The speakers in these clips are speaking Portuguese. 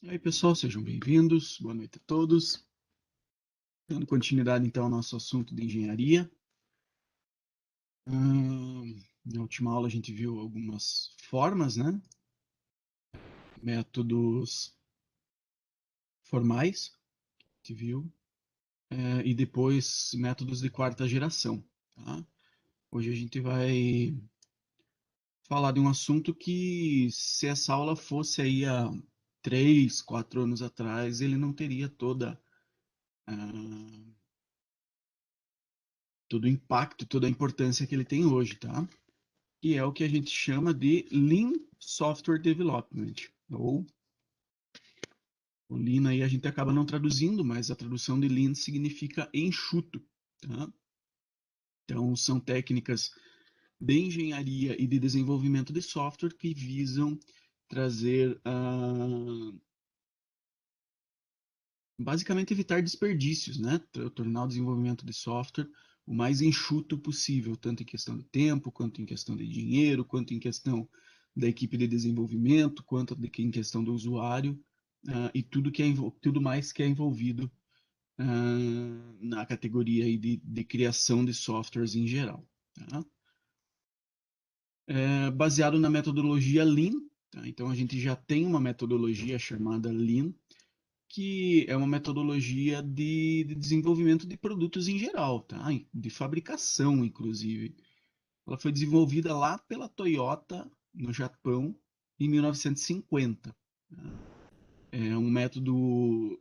E aí, pessoal, sejam bem-vindos. Boa noite a todos. Dando continuidade, então, ao nosso assunto de engenharia. Na última aula, a gente viu algumas formas, né? Métodos formais, a gente viu, e depois métodos de quarta geração, tá? Hoje a gente vai falar de um assunto que, se essa aula fosse aí há 3, 4 anos atrás, ele não teria ah, todo o impacto, toda a importância que ele tem hoje, tá? Que é o que a gente chama de Lean Software Development, ou o Lean aí a gente acaba não traduzindo, mas a tradução de Lean significa enxuto, tá? Então, são técnicas de engenharia e de desenvolvimento de software que visam trazer, basicamente evitar desperdícios, né? Tornar o desenvolvimento de software o mais enxuto possível, tanto em questão de tempo, quanto em questão de dinheiro, quanto em questão da equipe de desenvolvimento, quanto em questão do usuário, e tudo mais que é envolvido na categoria aí de criação de softwares em geral. Tá? Baseado na metodologia Lean, tá? Então a gente já tem uma metodologia chamada Lean, que é uma metodologia de desenvolvimento de produtos em geral, tá? De fabricação, inclusive. Ela foi desenvolvida lá pela Toyota, no Japão, em 1950. É um método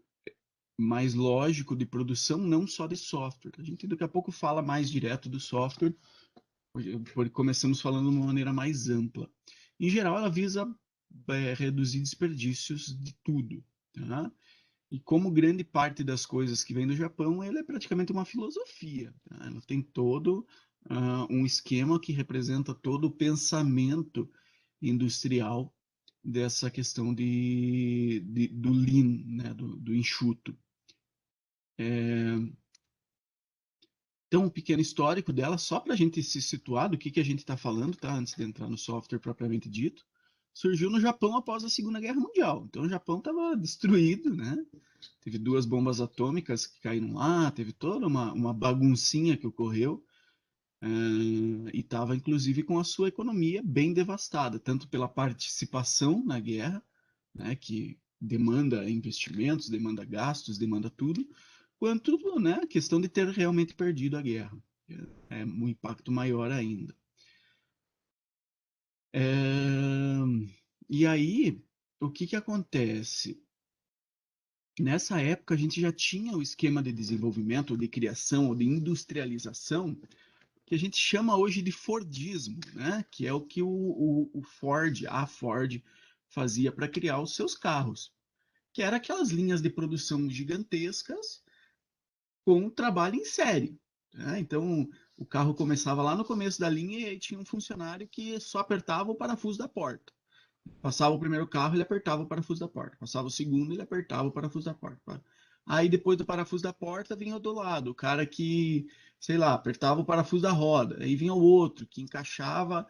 mais lógico de produção, não só de software. A gente daqui a pouco fala mais direto do software, porque começamos falando de uma maneira mais ampla. Em geral, ela visa reduzir desperdícios de tudo, tá? E como grande parte das coisas que vem do Japão, ele é praticamente uma filosofia, tá? Ela tem todo um esquema que representa todo o pensamento industrial dessa questão do lean, né? do enxuto. Então, um pequeno histórico dela, só para a gente se situar do que a gente está falando, tá? Antes de entrar no software propriamente dito. Surgiu no Japão após a Segunda Guerra Mundial. Então, o Japão estava destruído, né? Teve 2 bombas atômicas que caíram lá, teve toda uma baguncinha que ocorreu, e estava inclusive com a sua economia bem devastada, tanto pela participação na guerra, né, que demanda investimentos, demanda gastos, demanda tudo, quanto, né, a questão de ter realmente perdido a guerra. É um impacto maior ainda. É, e aí, o que acontece? Nessa época, a gente já tinha o esquema de desenvolvimento, ou de criação, ou de industrialização, que a gente chama hoje de Fordismo, né? Que é o que o Ford, a Ford, fazia para criar os seus carros, que era aquelas linhas de produção gigantescas com trabalho em série. Né? Então, o carro começava lá no começo da linha e aí tinha um funcionário que só apertava o parafuso da porta. Passava o primeiro carro, ele apertava o parafuso da porta. Passava o segundo, ele apertava o parafuso da porta. Aí depois do parafuso da porta vinha o do lado, o cara que, sei lá, apertava o parafuso da roda. Aí vinha o outro que encaixava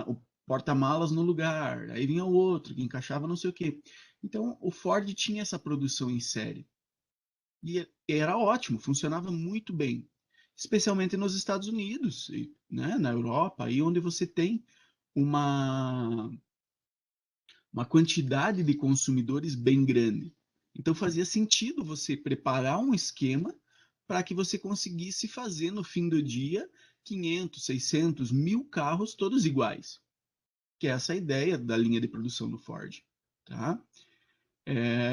o porta-malas no lugar. Aí vinha o outro que encaixava não sei o quê. Então o Ford tinha essa produção em série. E era ótimo, funcionava muito bem. Especialmente nos Estados Unidos, né, na Europa, aí onde você tem uma uma quantidade de consumidores bem grande. Então fazia sentido você preparar um esquema para que você conseguisse fazer no fim do dia 500, 600, 1000 carros todos iguais, que é essa a ideia da linha de produção do Ford, tá?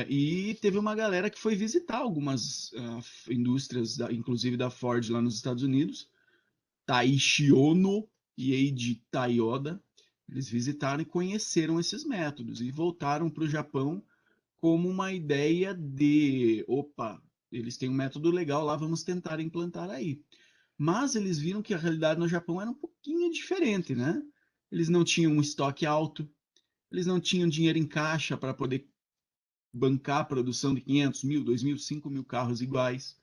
E teve uma galera que foi visitar algumas indústrias, inclusive da Ford lá nos Estados Unidos, Taishi Ono e Eiji Toyoda. Eles visitaram e conheceram esses métodos e voltaram para o Japão como uma ideia de, opa, eles têm um método legal lá, vamos tentar implantar aí. Mas eles viram que a realidade no Japão era um pouquinho diferente, né? Eles não tinham um estoque alto, eles não tinham dinheiro em caixa para poder bancar a produção de 500 mil, 2 mil, 5 mil carros iguais.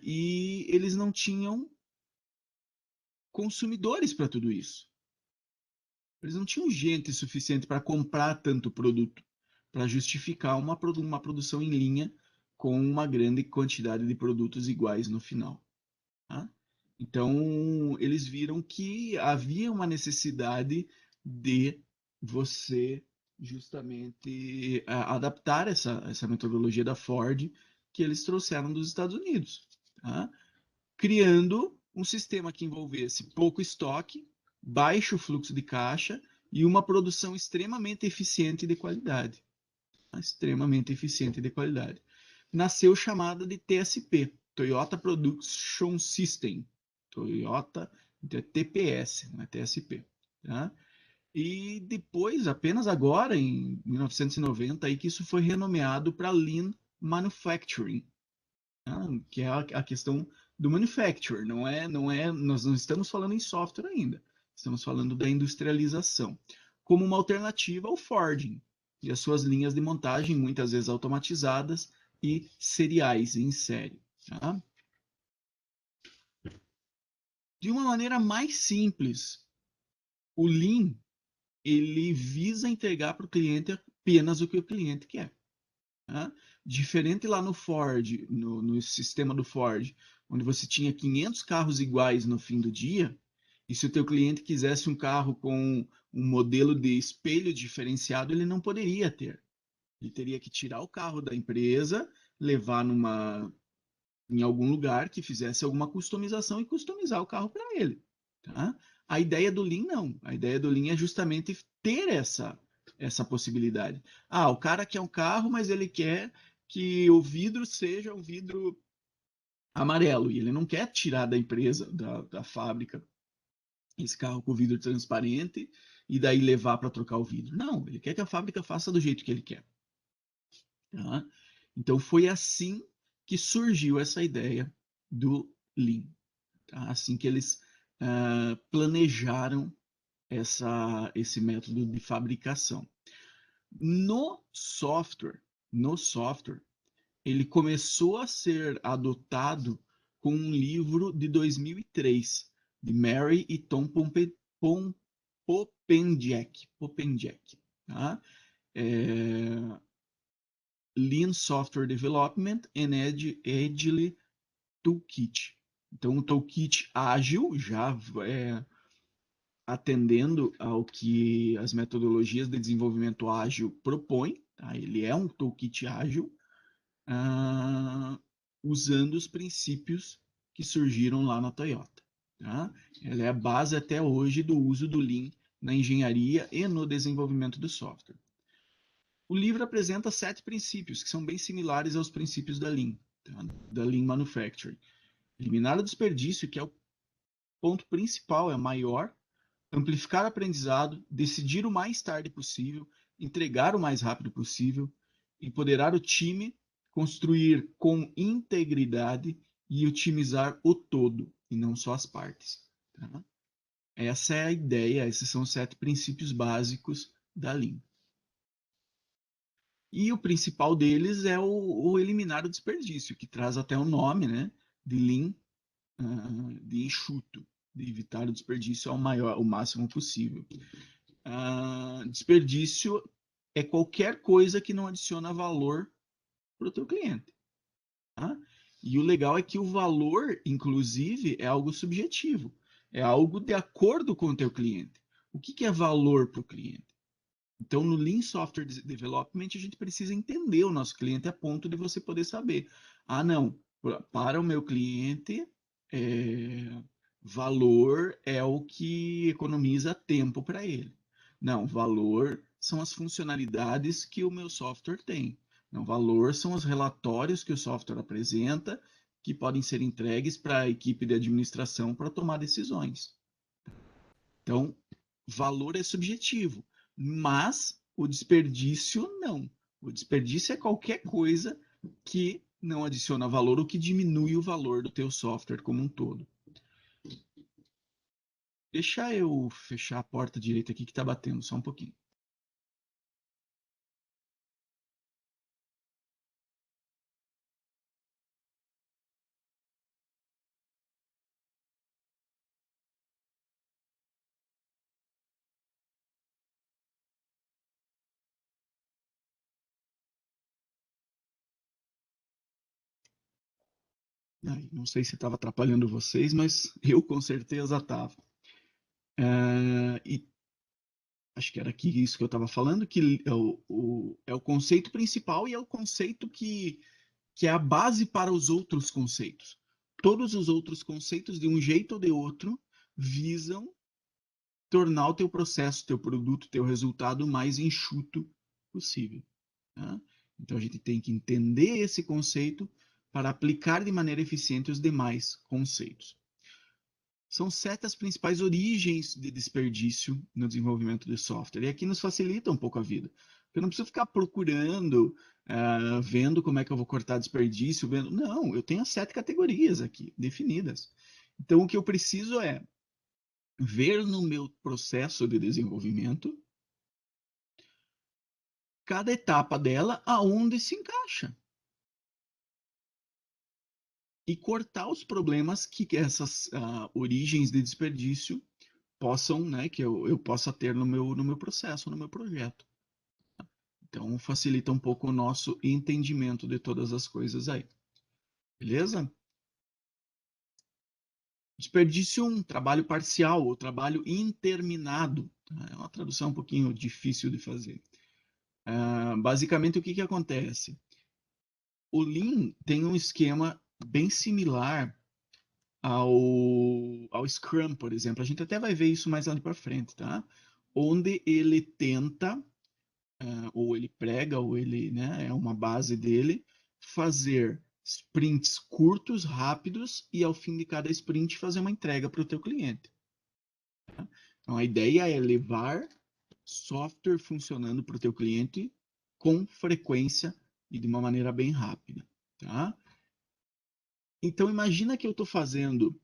E eles não tinham consumidores para tudo isso. Eles não tinham gente suficiente para comprar tanto produto. para justificar uma produção em linha com uma grande quantidade de produtos iguais no final. Tá? Então, eles viram que havia uma necessidade de você justamente adaptar essa metodologia da Ford que eles trouxeram dos Estados Unidos, tá? Criando um sistema que envolvesse pouco estoque, baixo fluxo de caixa e uma produção extremamente eficiente de qualidade. Extremamente eficiente de qualidade. Nasceu chamada de TSP, Toyota Production System. Toyota TPS, não é TSP. Tá? E depois, apenas agora, em 1990, aí que isso foi renomeado para Lean Manufacturing, tá? Que é a questão do manufacture, nós não estamos falando em software ainda, estamos falando da industrialização, como uma alternativa ao forging e as suas linhas de montagem, muitas vezes automatizadas e seriais em série. Tá? De uma maneira mais simples, o Lean ele visa entregar para o cliente apenas o que o cliente quer. Tá? Diferente lá no Ford, no sistema do Ford, onde você tinha 500 carros iguais no fim do dia, e se o teu cliente quisesse um carro com um modelo de espelho diferenciado, ele não poderia ter. Ele teria que tirar o carro da empresa, levar em algum lugar que fizesse alguma customização e customizar o carro para ele. Tá? A ideia do Lean não. A ideia do Lean é justamente ter essa possibilidade. Ah, o cara quer um carro, mas ele quer que o vidro seja um vidro amarelo e ele não quer tirar da empresa, da fábrica, esse carro com vidro transparente e daí levar para trocar o vidro. Não, ele quer que a fábrica faça do jeito que ele quer. Tá? Então foi assim que surgiu essa ideia do Lean. Tá? Assim que eles planejaram esse método de fabricação. No software, ele começou a ser adotado com um livro de 2003, de Mary e Tom Popendiek, tá? Lean Software Development and Agile Toolkit. Então, o Toolkit ágil já atendendo ao que as metodologias de desenvolvimento ágil propõem. Tá? Ele é um toolkit ágil, usando os princípios que surgiram lá na Toyota. Tá? Ela é a base até hoje do uso do Lean na engenharia e no desenvolvimento do software. O livro apresenta 7 princípios que são bem similares aos princípios da Lean, tá? Da Lean Manufacturing. Eliminar o desperdício, que é o ponto principal, é maior, amplificar o aprendizado, decidir o mais tarde possível, entregar o mais rápido possível, empoderar o time, construir com integridade e otimizar o todo, e não só as partes. Tá? Essa é a ideia, esses são os 7 princípios básicos da Lean. E o principal deles é o eliminar o desperdício, que traz até o nome, né, de Lean, de enxuto, de evitar o desperdício o máximo possível. Desperdício é qualquer coisa que não adiciona valor para o teu cliente. Tá? E o legal é que o valor, inclusive, é algo subjetivo. É algo de acordo com o teu cliente. O que é valor para o cliente? Então, no Lean Software Development, a gente precisa entender o nosso cliente a ponto de você poder saber. Ah, não, para o meu cliente, valor é o que economiza tempo para ele. Não, valor são as funcionalidades que o meu software tem. Não, valor são os relatórios que o software apresenta, que podem ser entregues para a equipe de administração para tomar decisões. Então, valor é subjetivo, mas o desperdício não. O desperdício é qualquer coisa que não adiciona valor ou que diminui o valor do teu software como um todo. Deixa eu fechar a porta direita aqui que está batendo, só um pouquinho. Ai, não sei se estava atrapalhando vocês, mas eu com certeza estava. E acho que era aqui isso que eu estava falando, que é o conceito principal e é o conceito que é a base para os outros conceitos. Todos os outros conceitos, de um jeito ou de outro, visam tornar o teu processo, teu produto, teu resultado mais enxuto possível. Tá? Então a gente tem que entender esse conceito para aplicar de maneira eficiente os demais conceitos. São 7 as principais origens de desperdício no desenvolvimento de software. E aqui nos facilita um pouco a vida. Eu não preciso ficar procurando, vendo como é que eu vou cortar desperdício, vendo. Não, eu tenho as 7 categorias aqui definidas. Então, o que eu preciso é ver no meu processo de desenvolvimento cada etapa dela aonde se encaixa e cortar os problemas que essas origens de desperdício possam, né, que eu possa ter no meu processo, no meu projeto. Então, facilita um pouco o nosso entendimento de todas as coisas aí. Beleza? Desperdício 1, trabalho parcial ou trabalho interminado. É uma tradução um pouquinho difícil de fazer. Basicamente, o que, que acontece? O Lean tem um esquema bem similar ao Scrum, por exemplo. A gente até vai ver isso mais ali para frente, tá? Onde ele tenta, ou ele prega, ou ele, né, é uma base dele, fazer sprints curtos, rápidos, e ao fim de cada sprint fazer uma entrega para o teu cliente. Tá? Então a ideia é levar software funcionando para o teu cliente com frequência e de uma maneira bem rápida, tá? Então imagina que eu estou fazendo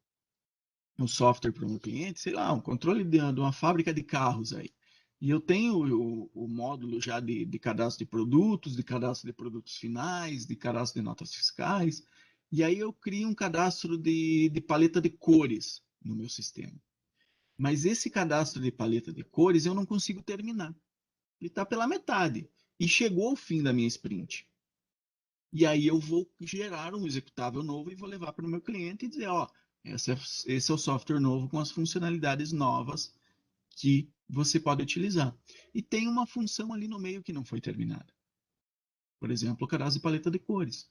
um software para o meu cliente, sei lá, um controle de uma fábrica de carros aí. E eu tenho o módulo já de cadastro de cadastro de produtos finais, de cadastro de notas fiscais. E aí eu crio um cadastro de paleta de cores no meu sistema. Mas esse cadastro de paleta de cores eu não consigo terminar. Ele está pela metade. E chegou o fim da minha sprint. E aí eu vou gerar um executável novo e vou levar para o meu cliente e dizer, ó, esse é o software novo com as funcionalidades novas que você pode utilizar. E tem uma função ali no meio que não foi terminada. Por exemplo, o cadastro de paleta de cores.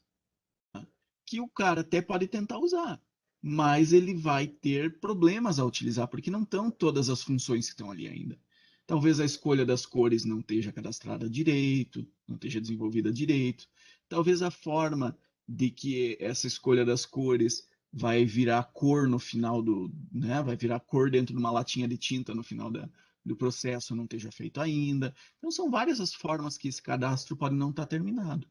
Tá? Que o cara até pode tentar usar, mas ele vai ter problemas a utilizar, porque não estão todas as funções que estão ali ainda. Talvez a escolha das cores não esteja cadastrada direito, não esteja desenvolvida direito. Talvez a forma de que essa escolha das cores vai virar cor no final do, né, vai virar cor dentro de uma latinha de tinta no final do processo não esteja feito ainda. Então são várias as formas que esse cadastro pode não estar terminado.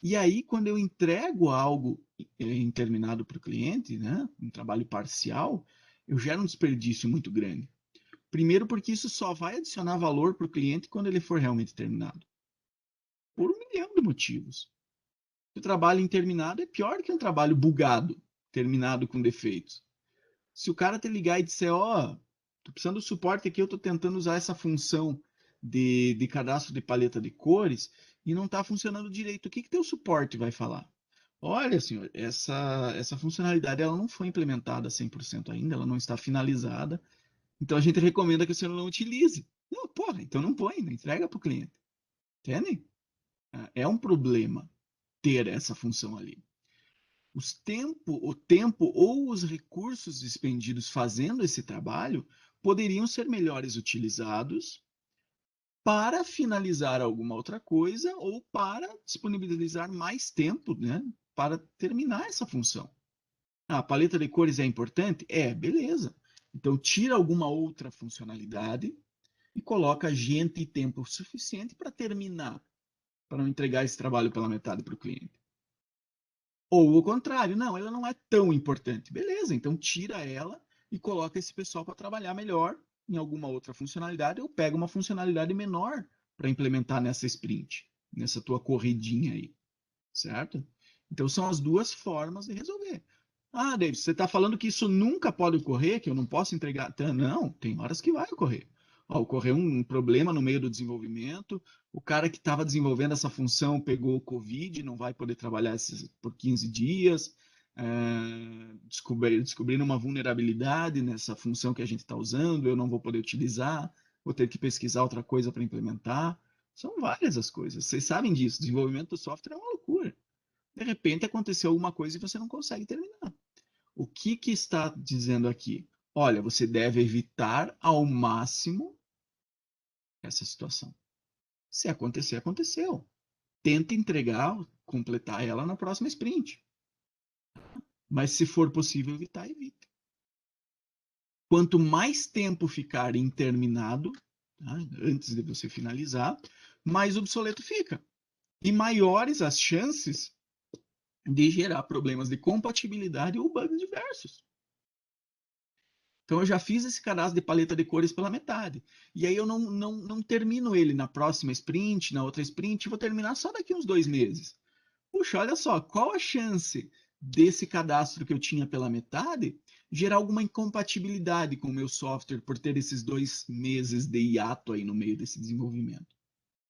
E aí, quando eu entrego algo interminado para o cliente, né, um trabalho parcial, eu gero um desperdício muito grande. Primeiro, porque isso só vai adicionar valor para o cliente quando ele for realmente terminado. Por um milhão de motivos. O trabalho interminado é pior que um trabalho bugado, terminado com defeitos. Se o cara te ligar e disser, ó, oh, tô precisando de suporte aqui, eu tô tentando usar essa função de cadastro de paleta de cores e não está funcionando direito, o que que teu suporte vai falar? Olha, senhor, essa funcionalidade ela não foi implementada 100% ainda, ela não está finalizada, então a gente recomenda que o senhor não utilize. Não, porra, então não põe, não entrega para o cliente. Entende? É um problema ter essa função ali. O tempo ou os recursos despendidos fazendo esse trabalho poderiam ser melhores utilizados para finalizar alguma outra coisa ou para disponibilizar mais tempo, né, para terminar essa função. A paleta de cores é importante? É, beleza. Então tira alguma outra funcionalidade e coloca gente e tempo suficiente para terminar, para não entregar esse trabalho pela metade para o cliente. Ou o contrário, não, ela não é tão importante. Beleza, então tira ela e coloca esse pessoal para trabalhar melhor em alguma outra funcionalidade ou pega uma funcionalidade menor para implementar nessa sprint, nessa tua corridinha aí, certo? Então são as duas formas de resolver. Ah, David, você está falando que isso nunca pode ocorrer, que eu não posso entregar? Não, tem horas que vai ocorrer. Ó, ocorreu um problema no meio do desenvolvimento, o cara que estava desenvolvendo essa função pegou o Covid, não vai poder trabalhar por 15 dias, descobrindo uma vulnerabilidade nessa função que a gente está usando, eu não vou poder utilizar, vou ter que pesquisar outra coisa para implementar. São várias as coisas. Vocês sabem disso. Desenvolvimento do software é uma loucura. De repente aconteceu alguma coisa e você não consegue terminar. O que que está dizendo aqui? Olha, você deve evitar ao máximo essa situação. Se acontecer, aconteceu. Tenta entregar, completar ela na próxima sprint. Mas se for possível evitar, evite. Quanto mais tempo ficar interminado, tá, antes de você finalizar, mais obsoleto fica. E maiores as chances de gerar problemas de compatibilidade ou bugs diversos. Então eu já fiz esse cadastro de paleta de cores pela metade. E aí eu não termino ele na próxima sprint, na outra sprint, vou terminar só daqui uns 2 meses. Puxa, olha só, qual a chance desse cadastro que eu tinha pela metade gerar alguma incompatibilidade com o meu software por ter esses 2 meses de hiato aí no meio desse desenvolvimento?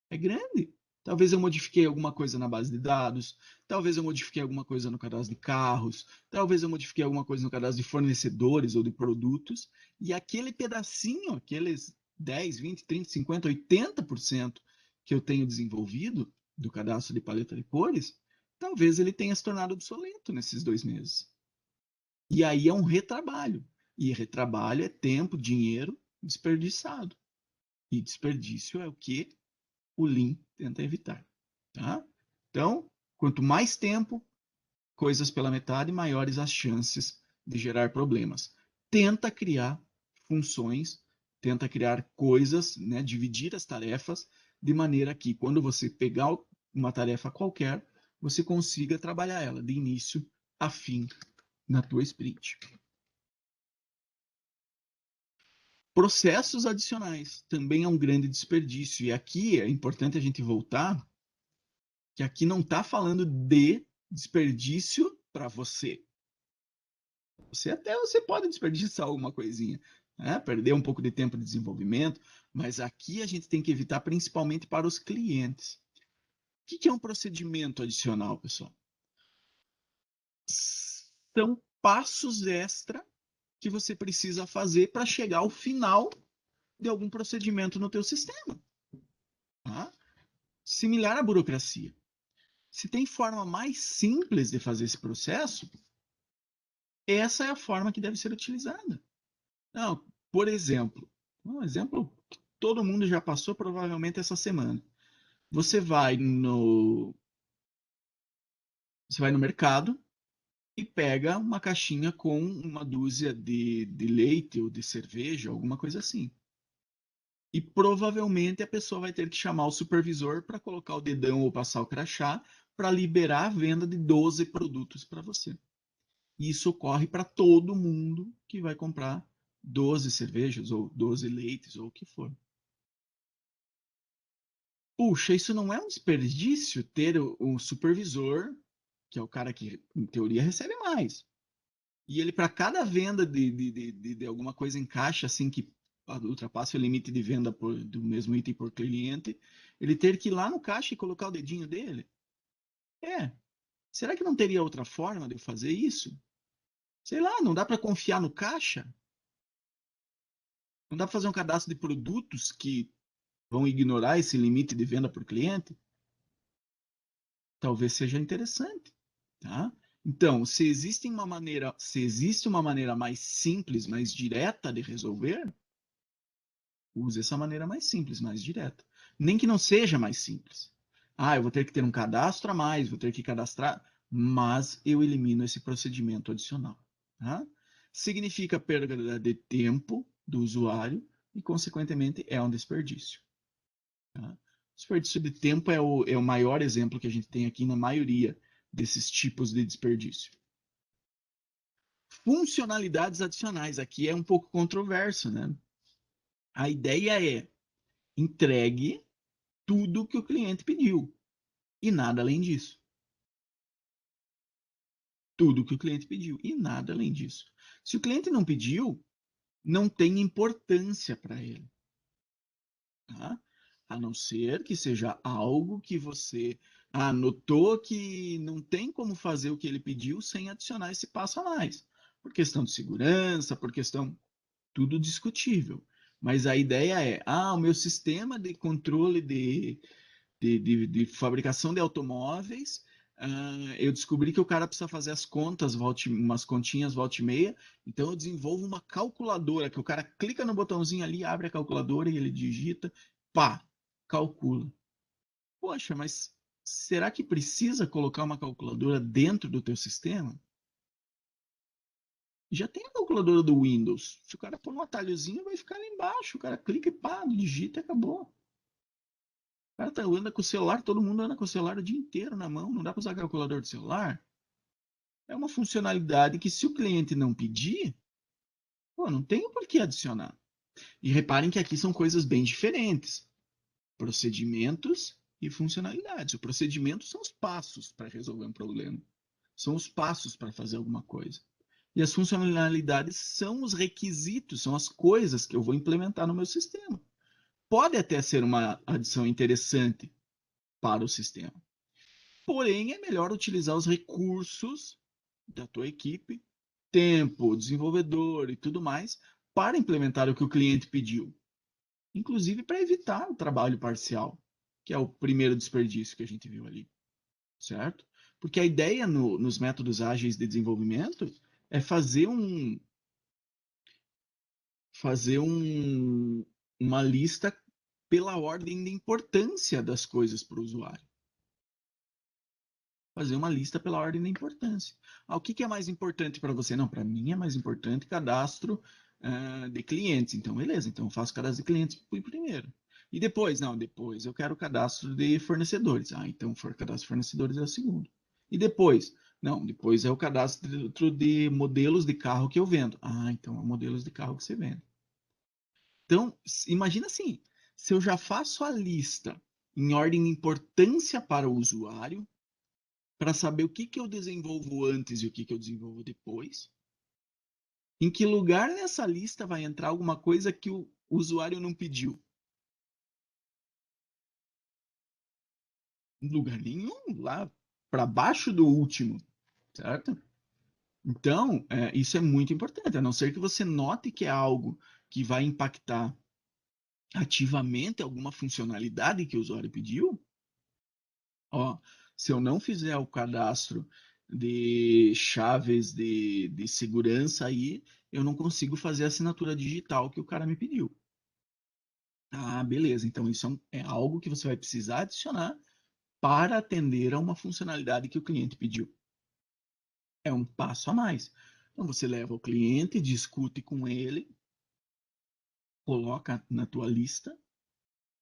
É grande. Talvez eu modifiquei alguma coisa na base de dados, talvez eu modifiquei alguma coisa no cadastro de carros, talvez eu modifiquei alguma coisa no cadastro de fornecedores ou de produtos, e aquele pedacinho, aqueles 10, 20, 30, 50, 80% que eu tenho desenvolvido do cadastro de paleta de cores, talvez ele tenha se tornado obsoleto nesses 2 meses. E aí é um retrabalho. E retrabalho é tempo, dinheiro desperdiçado. E desperdício é o que o Lean tenta evitar. Tá? Então, quanto mais tempo, coisas pela metade, maiores as chances de gerar problemas. Tenta criar funções, tenta criar coisas, né, dividir as tarefas, de maneira que quando você pegar uma tarefa qualquer, você consiga trabalhar ela de início a fim na tua sprint. Processos adicionais também é um grande desperdício. E aqui é importante a gente voltar que aqui não está falando de desperdício para você. Você pode desperdiçar alguma coisinha, né? Perder um pouco de tempo de desenvolvimento, mas aqui a gente tem que evitar principalmente para os clientes. O que é um procedimento adicional, pessoal? São passos extra que você precisa fazer para chegar ao final de algum procedimento no teu sistema. Tá? Similar à burocracia. Se tem forma mais simples de fazer esse processo, essa é a forma que deve ser utilizada. Não, por exemplo, um exemplo que todo mundo já passou provavelmente essa semana. Você vai no, você vai no mercado e pega uma caixinha com uma dúzia de leite ou de cerveja, alguma coisa assim. E provavelmente a pessoa vai ter que chamar o supervisor para colocar o dedão ou passar o crachá para liberar a venda de 12 produtos para você. E isso ocorre para todo mundo que vai comprar 12 cervejas ou 12 leites ou o que for. Puxa, isso não é um desperdício ter o supervisor, que é o cara que, em teoria, recebe mais. E ele, para cada venda de alguma coisa em caixa, assim, que ultrapasse o limite de venda do mesmo item por cliente, ele ter que ir lá no caixa e colocar o dedinho dele? É. Será que não teria outra forma de eu fazer isso? Sei lá, não dá para confiar no caixa? Não dá para fazer um cadastro de produtos que vão ignorar esse limite de venda por cliente? Talvez seja interessante, tá? Então, se existe uma maneira mais simples, mais direta de resolver, use essa maneira mais simples, mais direta. Nem que não seja mais simples. Ah, eu vou ter que ter um cadastro a mais, vou ter que cadastrar, mas eu elimino esse procedimento adicional, tá? Significa perda de tempo do usuário e, consequentemente, é um desperdício. Tá? Desperdício de tempo é o maior exemplo que a gente tem aqui na maioria desses tipos de desperdício. Funcionalidades adicionais. Aqui é um pouco controverso, né? A ideia é entregue tudo que o cliente pediu e nada além disso. Tudo que o cliente pediu e nada além disso. Se o cliente não pediu, não tem importância para ele. Tá? A não ser que seja algo que você anotou que não tem como fazer o que ele pediu sem adicionar esse passo a mais. Por questão de segurança, por questão tudo discutível. Mas a ideia é, o meu sistema de controle de fabricação de automóveis, eu descobri que o cara precisa fazer as contas, umas continhas volta e meia, então eu desenvolvo uma calculadora, que o cara clica no botãozinho ali, abre a calculadora e ele digita, pá, calcula. Poxa, mas será que precisa colocar uma calculadora dentro do teu sistema? Já tem a calculadora do Windows. Se o cara pôr um atalhozinho, vai ficar ali embaixo. O cara clica e pá, digita e acabou. O cara anda com o celular, todo mundo anda com o celular o dia inteiro na mão. Não dá para usar calculador de celular. É uma funcionalidade que, se o cliente não pedir, pô, não tem por que adicionar. E reparem que aqui são coisas bem diferentes: procedimentos e funcionalidades. O procedimento são os passos para resolver um problema, são os passos para fazer alguma coisa. E as funcionalidades são os requisitos, são as coisas que eu vou implementar no meu sistema. Pode até ser uma adição interessante para o sistema. Porém, é melhor utilizar os recursos da tua equipe, tempo, desenvolvedor e tudo mais, para implementar o que o cliente pediu. Inclusive para evitar o trabalho parcial, que é o primeiro desperdício que a gente viu ali, certo? Porque a ideia nos métodos ágeis de desenvolvimento é uma lista pela ordem de importância das coisas para o usuário. Fazer uma lista pela ordem da importância. O que é mais importante para você? Não, para mim é mais importante cadastro de clientes. Então, beleza. Então, eu faço cadastro de clientes primeiro. E depois? Não, depois eu quero cadastro de fornecedores. Então, cadastro de fornecedores é o segundo. E depois? Não, depois é o cadastro de modelos de carro que eu vendo. Então, é modelos de carro que você vende. Então, imagina assim, se eu já faço a lista em ordem de importância para o usuário, para saber o que eu desenvolvo antes e o que eu desenvolvo depois, em que lugar nessa lista vai entrar alguma coisa que o usuário não pediu? Em lugar nenhum, lá para baixo do último, certo? Então, isso é muito importante, a não ser que você note que é algo que vai impactar ativamente alguma funcionalidade que o usuário pediu. Se eu não fizer o cadastro de chaves de segurança aí, eu não consigo fazer a assinatura digital que o cara me pediu. Beleza. Então isso é algo que você vai precisar adicionar para atender a uma funcionalidade que o cliente pediu. É um passo a mais. Então você leva o cliente, discute com ele, coloca na tua lista,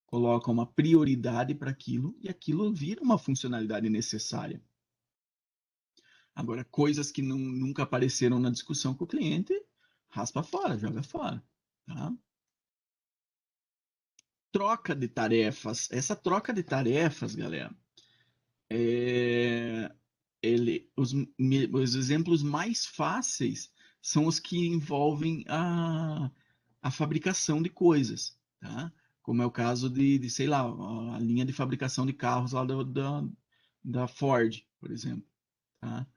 coloca uma prioridade para aquilo e aquilo vira uma funcionalidade necessária. Agora, coisas que nunca apareceram na discussão com o cliente, raspa fora, joga fora. Tá? Troca de tarefas. Essa troca de tarefas, galera, é, os exemplos mais fáceis são os que envolvem a fabricação de coisas. Tá? Como é o caso sei lá, a linha de fabricação de carros lá da Ford, por exemplo. Tá?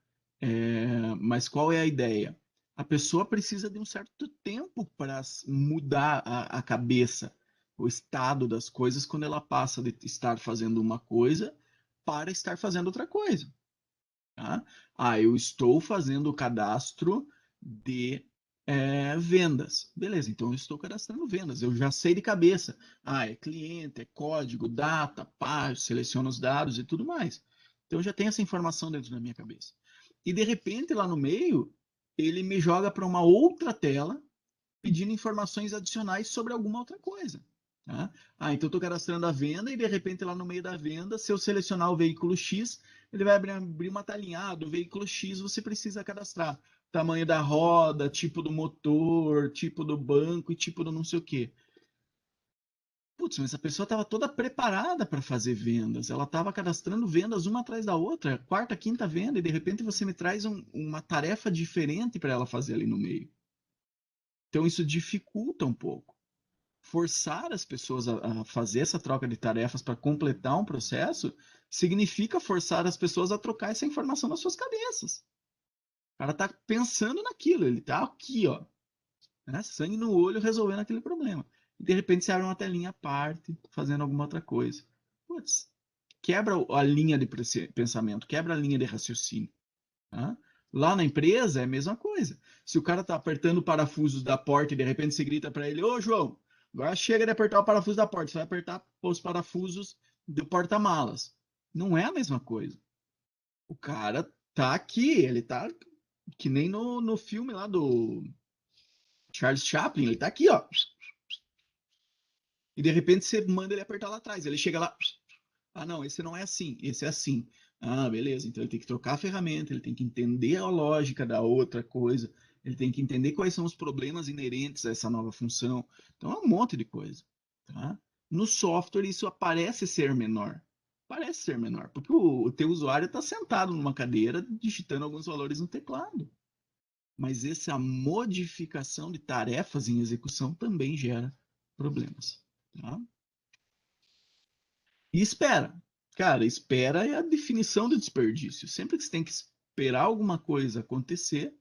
Mas qual é a ideia? A pessoa precisa de um certo tempo para mudar a cabeça, o estado das coisas, quando ela passa de estar fazendo uma coisa para estar fazendo outra coisa. Tá? Eu estou fazendo o cadastro de vendas. Beleza, então eu estou cadastrando vendas. Eu já sei de cabeça. É cliente, é código, data, pá, eu seleciono os dados e tudo mais. Então eu já tenho essa informação dentro da minha cabeça. E de repente, lá no meio, ele me joga para uma outra tela pedindo informações adicionais sobre alguma outra coisa. Tá? Então estou cadastrando a venda e de repente lá no meio da venda, se eu selecionar o veículo X, ele vai abrir uma talinha. Do veículo X você precisa cadastrar tamanho da roda, tipo do motor, tipo do banco e tipo do não sei o quê. Putz, mas a pessoa estava toda preparada para fazer vendas. Ela estava cadastrando vendas uma atrás da outra, quarta, quinta venda, e de repente você me traz uma tarefa diferente para ela fazer ali no meio. Então isso dificulta um pouco. forçar as pessoas a fazer essa troca de tarefas para completar um processo significa forçar as pessoas a trocar essa informação nas suas cabeças. O cara tá pensando naquilo, ele tá aqui, ó, né? Sangue no olho resolvendo aquele problema. E de repente você abre uma telinha à parte, fazendo alguma outra coisa. Putz, quebra a linha de pensamento, quebra a linha de raciocínio. Tá? Lá na empresa é a mesma coisa. Se o cara tá apertando parafusos da porta e de repente você grita para ele: Ô João, agora chega de apertar o parafuso da porta, você vai apertar os parafusos do porta-malas. Não é a mesma coisa. O cara tá aqui, ele tá que nem no filme lá do Charles Chaplin, ele tá aqui, ó. E de repente você manda ele apertar lá atrás. Ele chega lá. Ah, não, esse não é assim, esse é assim. Ah, beleza. Então ele tem que trocar a ferramenta, ele tem que entender a lógica da outra coisa, ele tem que entender quais são os problemas inerentes a essa nova função. Então é um monte de coisa. Tá? No software isso parece ser menor. Parece ser menor, porque o teu usuário está sentado numa cadeira digitando alguns valores no teclado. Mas essa modificação de tarefas em execução também gera problemas. Tá? E espera. Cara, espera é a definição do desperdício. Sempre que você tem que esperar alguma coisa acontecer,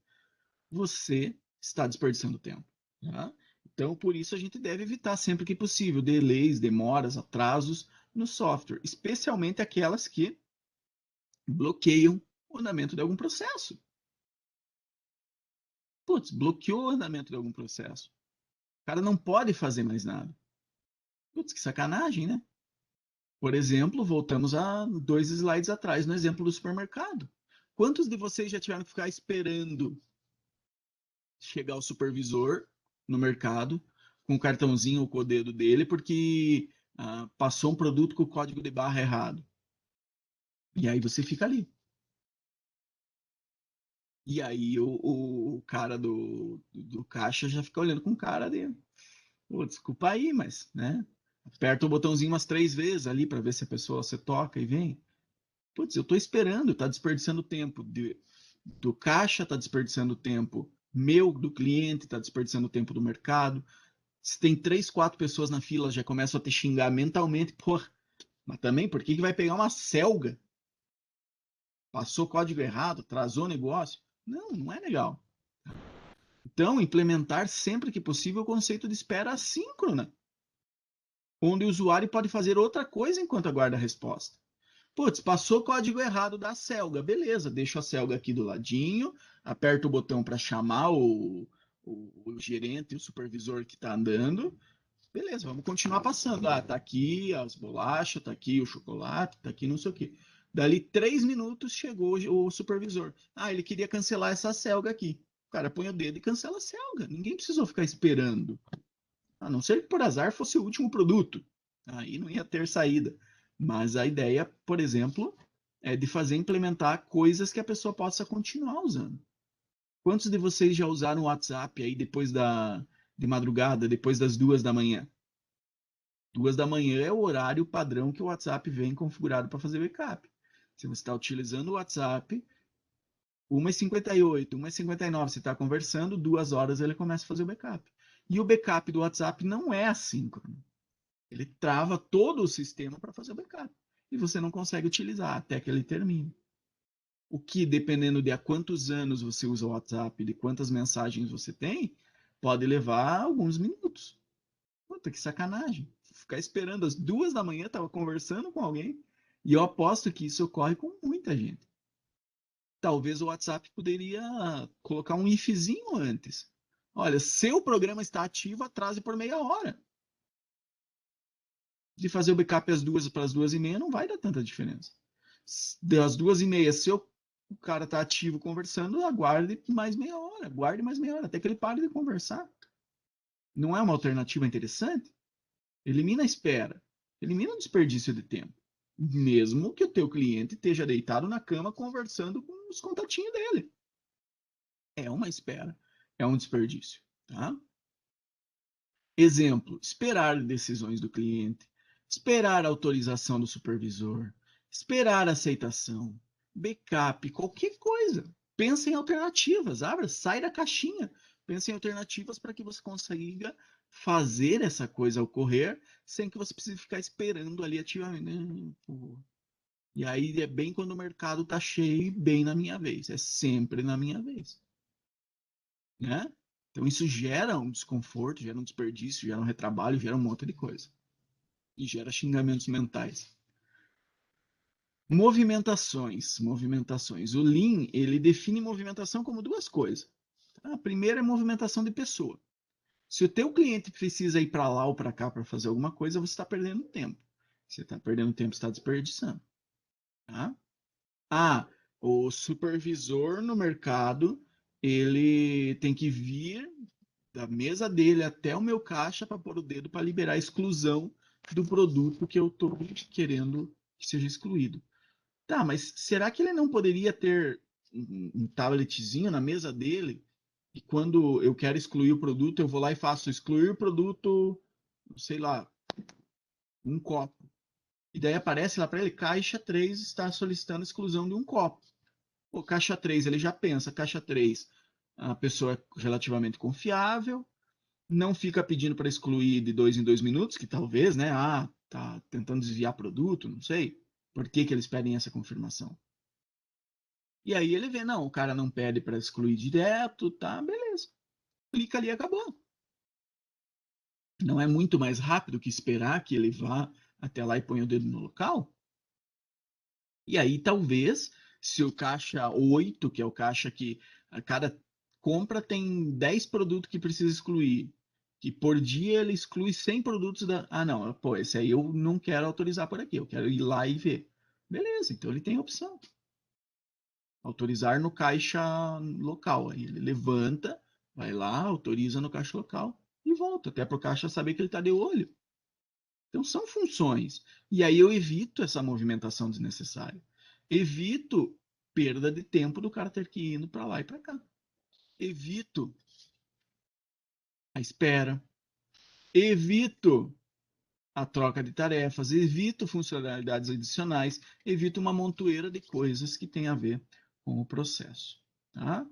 você está desperdiçando tempo. Tá? Então, por isso, a gente deve evitar sempre que possível delays, demoras, atrasos no software, especialmente aquelas que bloqueiam o andamento de algum processo. Putz, bloqueou o andamento de algum processo. O cara não pode fazer mais nada. Putz, que sacanagem, né? Por exemplo, voltamos a 2 slides atrás no exemplo do supermercado. Quantos de vocês já tiveram que ficar esperando chegar o supervisor no mercado com o cartãozinho ou com o dedo dele porque passou um produto com o código de barra errado? E aí você fica ali. E aí o cara do caixa já fica olhando com cara de, pô, desculpa aí, mas, né? Aperta o botãozinho umas 3 vezes ali para ver se a pessoa se toca e vem. Putz, eu estou esperando, está desperdiçando tempo do caixa, está desperdiçando tempo meu, do cliente, está desperdiçando tempo do mercado. Se tem 3, 4 pessoas na fila, já começam a te xingar mentalmente. Porra, mas também, por que vai pegar uma selga? Passou código errado, atrasou o negócio? Não, não é legal. Então, implementar sempre que possível o conceito de espera assíncrona, onde o usuário pode fazer outra coisa enquanto aguarda a resposta. Putz, passou o código errado da Selga. Beleza, deixa a Selga aqui do ladinho, aperta o botão para chamar o gerente, o supervisor que está andando. Beleza, vamos continuar passando. Ah, tá aqui as bolachas, tá aqui o chocolate, tá aqui não sei o quê. Dali 3 minutos chegou o supervisor. Ah, ele queria cancelar essa Selga aqui. O cara põe o dedo e cancela a Selga. Ninguém precisou ficar esperando. A não ser que por azar fosse o último produto. Aí não ia ter saída. Mas a ideia, por exemplo, é de fazer implementar coisas que a pessoa possa continuar usando. Quantos de vocês já usaram o WhatsApp aí de madrugada, depois das 2 da manhã? 2 da manhã é o horário padrão que o WhatsApp vem configurado para fazer backup. Se você está utilizando o WhatsApp, 1h58, 1h59, você está conversando, 2 horas ele começa a fazer o backup. E o backup do WhatsApp não é assíncrono. Ele trava todo o sistema para fazer o backup. E você não consegue utilizar até que ele termine. O que, dependendo de há quantos anos você usa o WhatsApp, de quantas mensagens você tem, pode levar alguns minutos. Puta, que sacanagem. Ficar esperando às 2 da manhã, estava conversando com alguém, e eu aposto que isso ocorre com muita gente. Talvez o WhatsApp poderia colocar um ifzinho antes. Olha, seu programa está ativo, atrase por meia hora. De fazer o backup às 2 para as 2h30 não vai dar tanta diferença. Das 2h30, se o cara está ativo conversando, aguarde mais meia hora, guarde mais meia hora, até que ele pare de conversar. Não é uma alternativa interessante? Elimina a espera, elimina o desperdício de tempo. Mesmo que o teu cliente esteja deitado na cama conversando com os contatinhos dele. É uma espera, é um desperdício. Tá? Exemplo, esperar decisões do cliente, esperar autorização do supervisor, esperar aceitação, backup, qualquer coisa. Pensa em alternativas, abra, sai da caixinha. Pensa em alternativas para que você consiga fazer essa coisa ocorrer sem que você precise ficar esperando ali ativamente. E aí é bem quando o mercado está cheio, bem na minha vez. É sempre na minha vez. Né? Então isso gera um desconforto, gera um desperdício, gera um retrabalho, gera um monte de coisa. E gera xingamentos mentais. Movimentações. O Lean, ele define movimentação como duas coisas. A primeira é movimentação de pessoa. Se o teu cliente precisa ir para lá ou para cá para fazer alguma coisa, você está perdendo tempo. Você está perdendo tempo, está desperdiçando. Tá? Ah, o supervisor no mercado, ele tem que vir da mesa dele até o meu caixa para pôr o dedo para liberar a exclusão do produto que eu estou querendo que seja excluído. Tá, mas será que ele não poderia ter um tabletzinho na mesa dele? E quando eu quero excluir o produto, eu vou lá e faço excluir o produto, sei lá, um copo. E daí aparece lá para ele, caixa 3 está solicitando exclusão de um copo. O caixa 3 ele já pensa, caixa 3 a pessoa é relativamente confiável, não fica pedindo para excluir de 2 em 2 minutos, que talvez, né? Ah, tá tentando desviar produto, não sei. Por que, que eles pedem essa confirmação? E aí ele vê, não, o cara não pede para excluir direto, tá, beleza. Clica ali e acabou. Não é muito mais rápido que esperar que ele vá até lá e ponha o dedo no local? E aí, talvez, se o caixa 8, que é o caixa que a cada compra tem 10 produtos que precisa excluir, que por dia ele exclui 100 produtos da. Ah, não, pô, esse aí eu não quero autorizar por aqui, eu quero ir lá e ver. Beleza, então ele tem a opção. Autorizar no caixa local. Aí ele levanta, vai lá, autoriza no caixa local e volta, até para o caixa saber que ele está de olho. Então são funções. E aí eu evito essa movimentação desnecessária. Evito perda de tempo do cara ter que ir indo para lá e para cá. Evito a espera. Evito a troca de tarefas. Evito funcionalidades adicionais. Evito uma montoeira de coisas que tem a ver com o processo. Tá?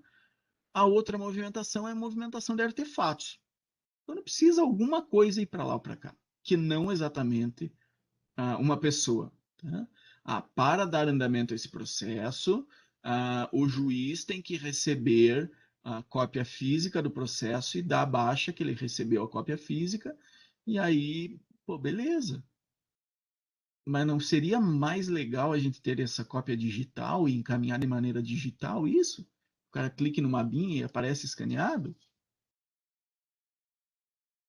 A outra movimentação é a movimentação de artefatos. Quando precisa alguma coisa ir para lá ou para cá, que não exatamente uma pessoa. Tá? Para dar andamento a esse processo, o juiz tem que receber a cópia física do processo e dar a baixa que ele recebeu a cópia física, e aí, pô, beleza. Mas não seria mais legal a gente ter essa cópia digital e encaminhar de maneira digital isso? O cara clica numa abinha e aparece escaneado?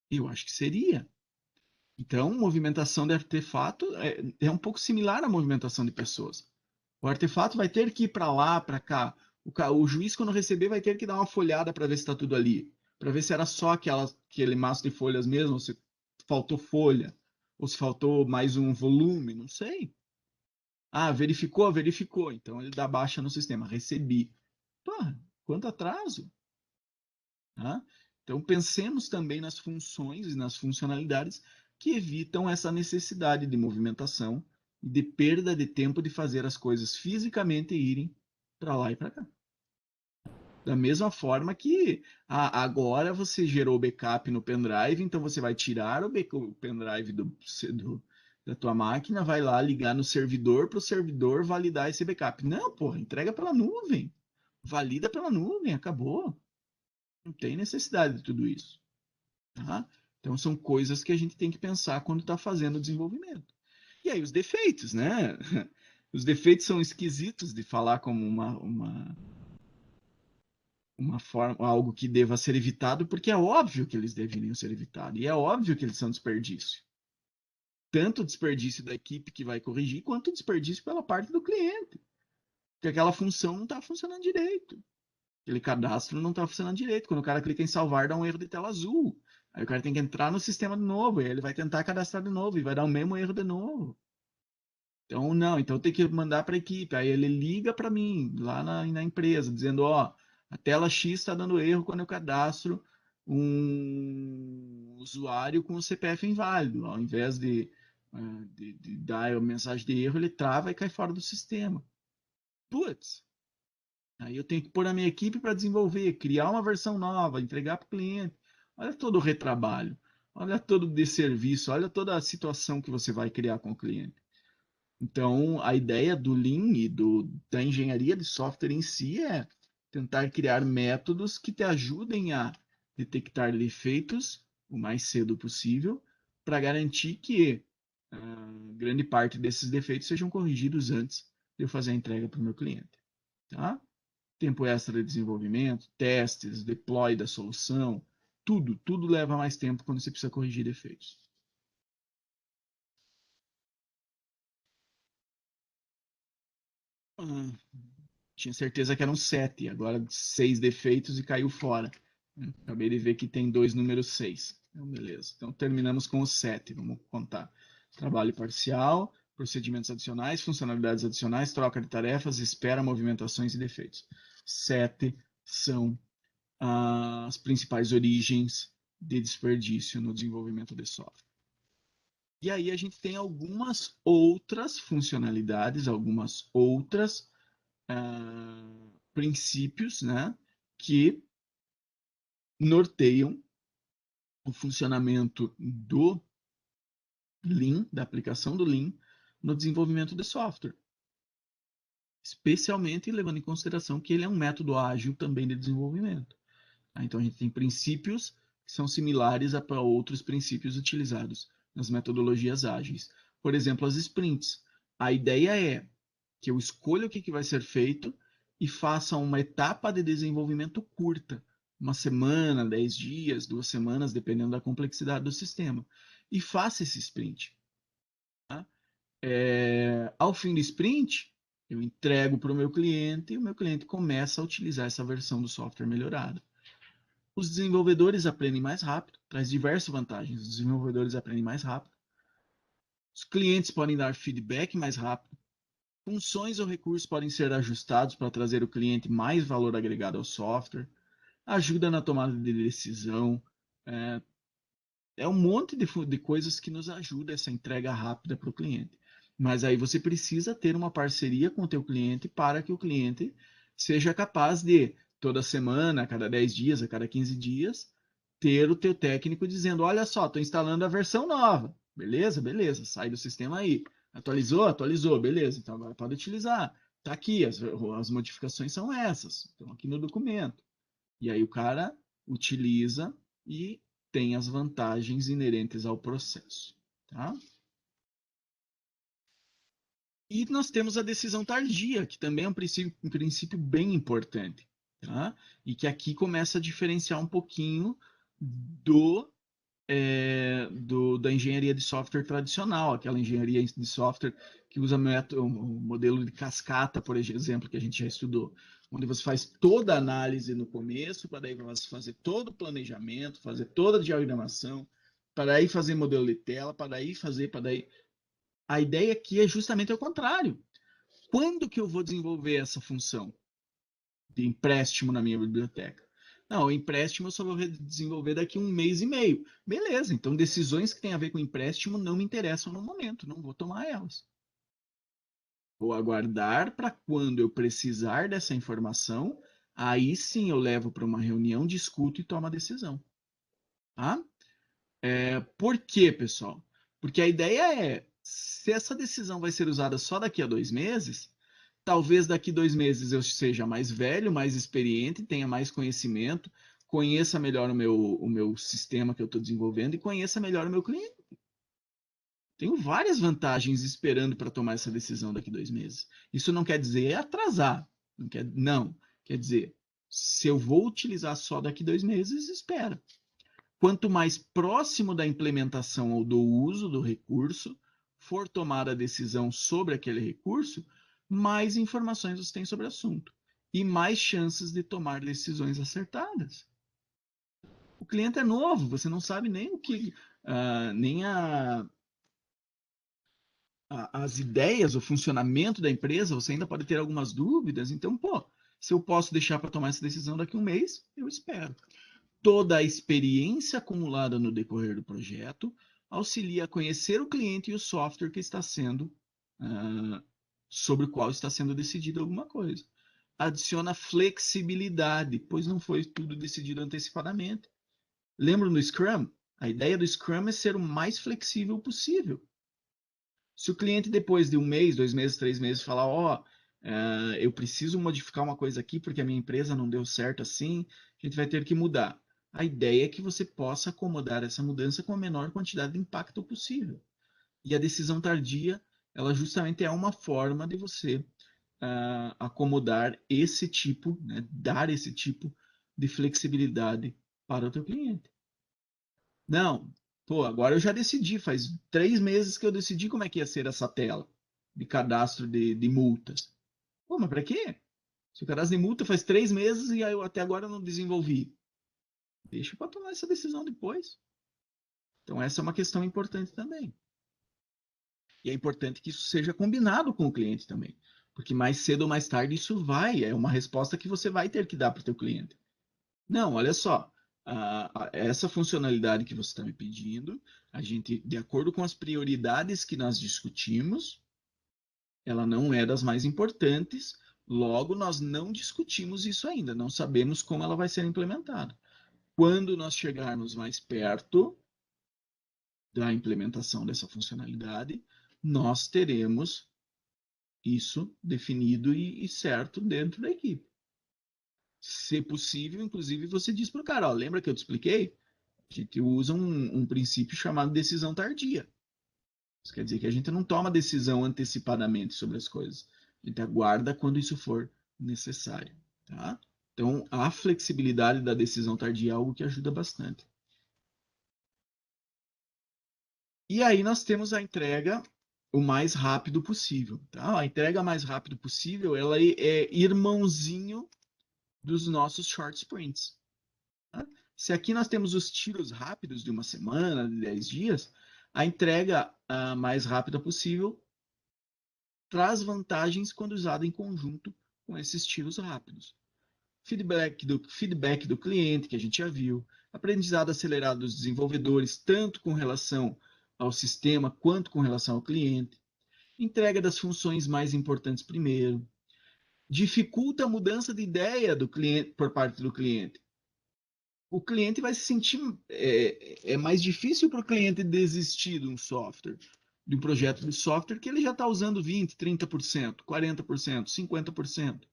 Eu acho que seria. Então, movimentação de artefato é um pouco similar à movimentação de pessoas. O artefato vai ter que ir para lá, para cá. O juiz, quando receber, vai ter que dar uma folhada para ver se está tudo ali. Para ver se era só aquele maço de folhas mesmo, ou se faltou folha, ou se faltou mais um volume, não sei. Ah, verificou? Verificou. Então ele dá baixa no sistema. Recebi. Pô, quanto atraso. Tá? Então pensemos também nas funções e nas funcionalidades que evitam essa necessidade de movimentação e de perda de tempo de fazer as coisas fisicamente irem para lá e para cá. Da mesma forma que agora você gerou o backup no pendrive, então você vai tirar o pendrive da tua máquina, vai lá ligar no servidor para o servidor validar esse backup. Não, porra, entrega pela nuvem. Valida pela nuvem, acabou. Não tem necessidade de tudo isso. Tá? Então são coisas que a gente tem que pensar quando está fazendo o desenvolvimento. E aí os defeitos, né? Os defeitos são esquisitos de falar como uma forma, algo que deva ser evitado, porque é óbvio que eles deveriam ser evitados, e é óbvio que eles são desperdício. Tanto o desperdício da equipe que vai corrigir, quanto o desperdício pela parte do cliente. Porque aquela função não está funcionando direito. Aquele cadastro não está funcionando direito. Quando o cara clica em salvar, dá um erro de tela azul. Aí o cara tem que entrar no sistema de novo, e aí ele vai tentar cadastrar de novo, e vai dar o mesmo erro de novo. Então, não, então tem que mandar para a equipe. Aí ele liga para mim, lá na empresa, dizendo, ó, a tela X está dando erro quando eu cadastro um usuário com o CPF inválido. Ao invés de dar a mensagem de erro, ele trava e cai fora do sistema. Putz, aí eu tenho que pôr a minha equipe para desenvolver, criar uma versão nova, entregar para o cliente. Olha todo o retrabalho. olha todo o desserviço, olha toda a situação que você vai criar com o cliente. Então, a ideia do Lean e da engenharia de software em si é tentar criar métodos que te ajudem a detectar defeitos o mais cedo possível, para garantir que grande parte desses defeitos sejam corrigidos antes de eu fazer a entrega para o meu cliente. Tá? Tempo extra de desenvolvimento, testes, deploy da solução, tudo leva mais tempo quando você precisa corrigir defeitos. Ah, tinha certeza que eram 7, agora 6 defeitos e caiu fora. Acabei de ver que tem 2 números 6. Então, beleza. Então, terminamos com o 7. Vamos contar. Trabalho parcial, procedimentos adicionais, funcionalidades adicionais, troca de tarefas, espera, movimentações e defeitos. 7 são as principais origens de desperdício no desenvolvimento de software. E aí a gente tem algumas outras funcionalidades, algumas outras princípios, né, que norteiam o funcionamento do Lean, da aplicação do Lean, no desenvolvimento de software. Especialmente levando em consideração que ele é um método ágil também de desenvolvimento. Então, a gente tem princípios que são similares para outros princípios utilizados nas metodologias ágeis. Por exemplo, as sprints. A ideia é que eu escolha o que vai ser feito e faça uma etapa de desenvolvimento curta, uma semana, 10 dias, 2 semanas, dependendo da complexidade do sistema, e faça esse sprint. Tá? Ao fim do sprint, eu entrego para o meu cliente e o meu cliente começa a utilizar essa versão do software melhorado. Os desenvolvedores aprendem mais rápido, traz diversas vantagens. Os desenvolvedores aprendem mais rápido. Os clientes podem dar feedback mais rápido. Funções ou recursos podem ser ajustados para trazer ao cliente mais valor agregado ao software. Ajuda na tomada de decisão. É um monte de coisas que nos ajuda essa entrega rápida para o cliente. Mas aí você precisa ter uma parceria com o teu cliente para que o cliente seja capaz de, toda semana, a cada 10 dias, a cada 15 dias, ter o teu técnico dizendo, olha só, estou instalando a versão nova. Beleza? Beleza. Sai do sistema aí. Atualizou? Atualizou. Beleza. Então agora pode utilizar. Está aqui, as modificações são essas. Estão aqui no documento. E aí o cara utiliza e tem as vantagens inerentes ao processo. Tá? E nós temos a decisão tardia, que também é um princípio bem importante. Tá? E que aqui começa a diferenciar um pouquinho da engenharia de software tradicional, aquela engenharia de software que usa o modelo de cascata, por exemplo, que a gente já estudou, onde você faz toda a análise no começo, para daí você fazer todo o planejamento, fazer toda a diagramação, para daí fazer modelo de tela, para daí fazer, para daí... A ideia aqui é justamente o contrário. Quando que eu vou desenvolver essa função de empréstimo na minha biblioteca? Não, o empréstimo eu só vou desenvolver daqui a 1 mês e meio. Beleza, então decisões que têm a ver com empréstimo não me interessam no momento, não vou tomar elas. Vou aguardar para quando eu precisar dessa informação, aí sim eu levo para uma reunião, discuto e tomo a decisão. Tá? Por quê, pessoal? Porque a ideia é, se essa decisão vai ser usada só daqui a 2 meses, talvez daqui 2 meses eu seja mais velho, mais experiente, tenha mais conhecimento, conheça melhor o meu sistema que eu estou desenvolvendo e conheça melhor o meu cliente. Tenho várias vantagens esperando para tomar essa decisão daqui 2 meses. Isso não quer dizer atrasar. Não. Quer dizer, se eu vou utilizar só daqui 2 meses, espera. Quanto mais próximo da implementação ou do uso do recurso for tomada a decisão sobre aquele recurso, mais informações você tem sobre o assunto e mais chances de tomar decisões acertadas. O cliente é novo, você não sabe nem o que, nem as ideias, o funcionamento da empresa, você ainda pode ter algumas dúvidas. Então, pô, se eu posso deixar para tomar essa decisão daqui a 1 mês, eu espero. Toda a experiência acumulada no decorrer do projeto auxilia a conhecer o cliente e o software que está sendo, sobre o qual está sendo decidido alguma coisa. Adiciona flexibilidade, pois não foi tudo decidido antecipadamente. Lembra no Scrum? A ideia do Scrum é ser o mais flexível possível. Se o cliente, depois de 1 mês, 2 meses, 3 meses, falar, eu preciso modificar uma coisa aqui porque a minha empresa não deu certo assim, a gente vai ter que mudar. A ideia é que você possa acomodar essa mudança com a menor quantidade de impacto possível. E a decisão tardia, ela justamente é uma forma de você acomodar esse tipo, né, dar esse tipo de flexibilidade para o teu cliente. Não, pô, agora eu já decidi, faz 3 meses que eu decidi como é que ia ser essa tela de cadastro de multas. Pô, mas para quê? Se o cadastro de multa faz 3 meses e eu até agora não desenvolvi. Deixa para tomar essa decisão depois. Então essa é uma questão importante também. E é importante que isso seja combinado com o cliente também. Porque mais cedo ou mais tarde isso é uma resposta que você vai ter que dar para o teu cliente. Não, olha só, essa funcionalidade que você está me pedindo, a gente, de acordo com as prioridades que nós discutimos, ela não é das mais importantes, logo nós não discutimos isso ainda, não sabemos como ela vai ser implementada. Quando nós chegarmos mais perto da implementação dessa funcionalidade, nós teremos isso definido e certo dentro da equipe. Se possível, inclusive, você diz para o cara, ó, lembra que eu te expliquei? A gente usa um princípio chamado decisão tardia. Isso quer dizer que a gente não toma decisão antecipadamente sobre as coisas. A gente aguarda quando isso for necessário. Tá? Então, a flexibilidade da decisão tardia é algo que ajuda bastante. E aí nós temos a entrega o mais rápido possível. Tá? A entrega mais rápido possível ela é irmãozinho dos nossos short sprints. Tá? Se aqui nós temos os tiros rápidos de uma semana, de 10 dias, a entrega mais rápida possível traz vantagens quando usada em conjunto com esses tiros rápidos. Feedback do cliente, que a gente já viu, aprendizado acelerado dos desenvolvedores, tanto com relação ao sistema quanto com relação ao cliente, entrega das funções mais importantes primeiro, dificulta a mudança de ideia do cliente por parte do cliente. O cliente vai se sentir. É mais difícil para o cliente desistir de um software, de um projeto de software que ele já está usando 20%, 30%, 40%, 50%.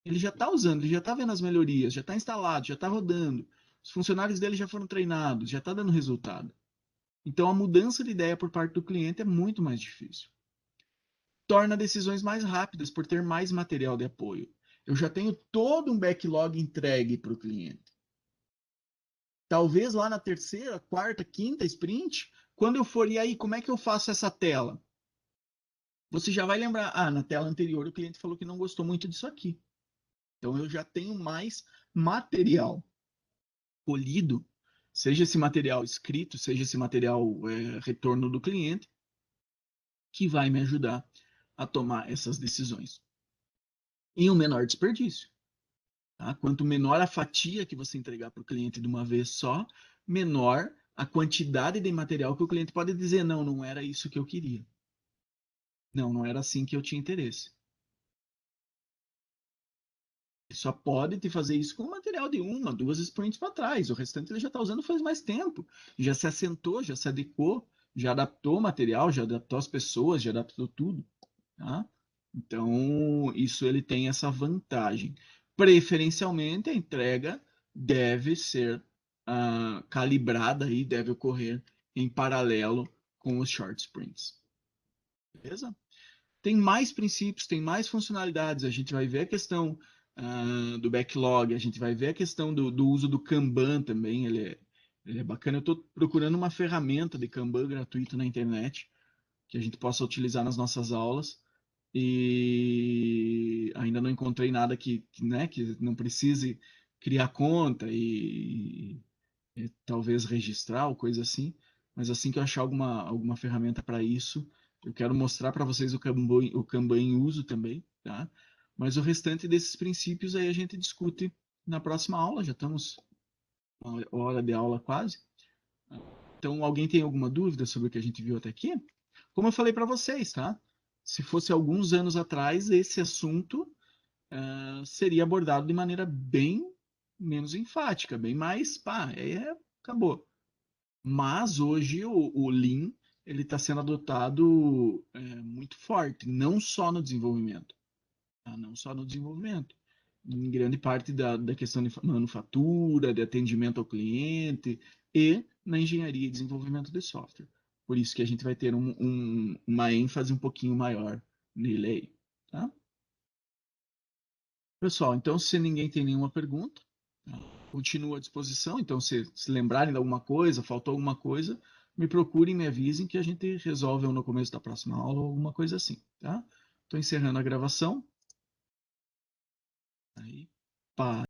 Ele já está usando, ele já está vendo as melhorias, já está instalado, já está rodando. Os funcionários dele já foram treinados, já está dando resultado. Então a mudança de ideia por parte do cliente é muito mais difícil. Torna decisões mais rápidas por ter mais material de apoio. Eu já tenho todo um backlog entregue para o cliente. Talvez lá na terceira, quarta, quinta sprint, quando eu for, e aí, como é que eu faço essa tela? Você já vai lembrar, na tela anterior o cliente falou que não gostou muito disso aqui. Então eu já tenho mais material polido, seja esse material escrito, seja esse material retorno do cliente, que vai me ajudar a tomar essas decisões. E um menor desperdício. Tá? Quanto menor a fatia que você entregar para o cliente de uma vez só, menor a quantidade de material que o cliente pode dizer, não, não era isso que eu queria. Não, não era assim que eu tinha interesse. Ele só pode te fazer isso com material de 1, 2 sprints para trás. O restante ele já está usando faz mais tempo. Já se assentou, já se adequou, já adaptou o material, já adaptou as pessoas, já adaptou tudo. Tá? Então, isso ele tem essa vantagem. Preferencialmente, a entrega deve ser calibrada e deve ocorrer em paralelo com os short sprints. Beleza? Tem mais princípios, tem mais funcionalidades. A gente vai ver a questão do backlog, a gente vai ver a questão do uso do Kanban também. Ele é bacana. Eu estou procurando uma ferramenta de Kanban gratuito na internet que a gente possa utilizar nas nossas aulas. E ainda não encontrei nada que não precise criar conta e talvez registrar ou coisa assim. Mas assim que eu achar alguma ferramenta para isso, eu quero mostrar para vocês o Kanban em uso também, tá? Mas o restante desses princípios aí a gente discute na próxima aula, já estamos uma hora de aula quase. Então, alguém tem alguma dúvida sobre o que a gente viu até aqui? Como eu falei para vocês, tá? Se fosse alguns anos atrás, esse assunto seria abordado de maneira bem menos enfática, bem mais, acabou. Mas hoje o Lean ele está sendo adotado muito forte, não só no desenvolvimento, tá? Não só no desenvolvimento, em grande parte da questão de manufatura, de atendimento ao cliente e na engenharia e desenvolvimento de software. Por isso que a gente vai ter uma ênfase um pouquinho maior nele aí, tá? Pessoal, então se ninguém tem nenhuma pergunta, tá? Continuo à disposição. Então, se lembrarem de alguma coisa, faltou alguma coisa, me procurem, me avisem que a gente resolve ou no começo da próxima aula ou alguma coisa assim, tá? Estou encerrando a gravação. Aí, pá.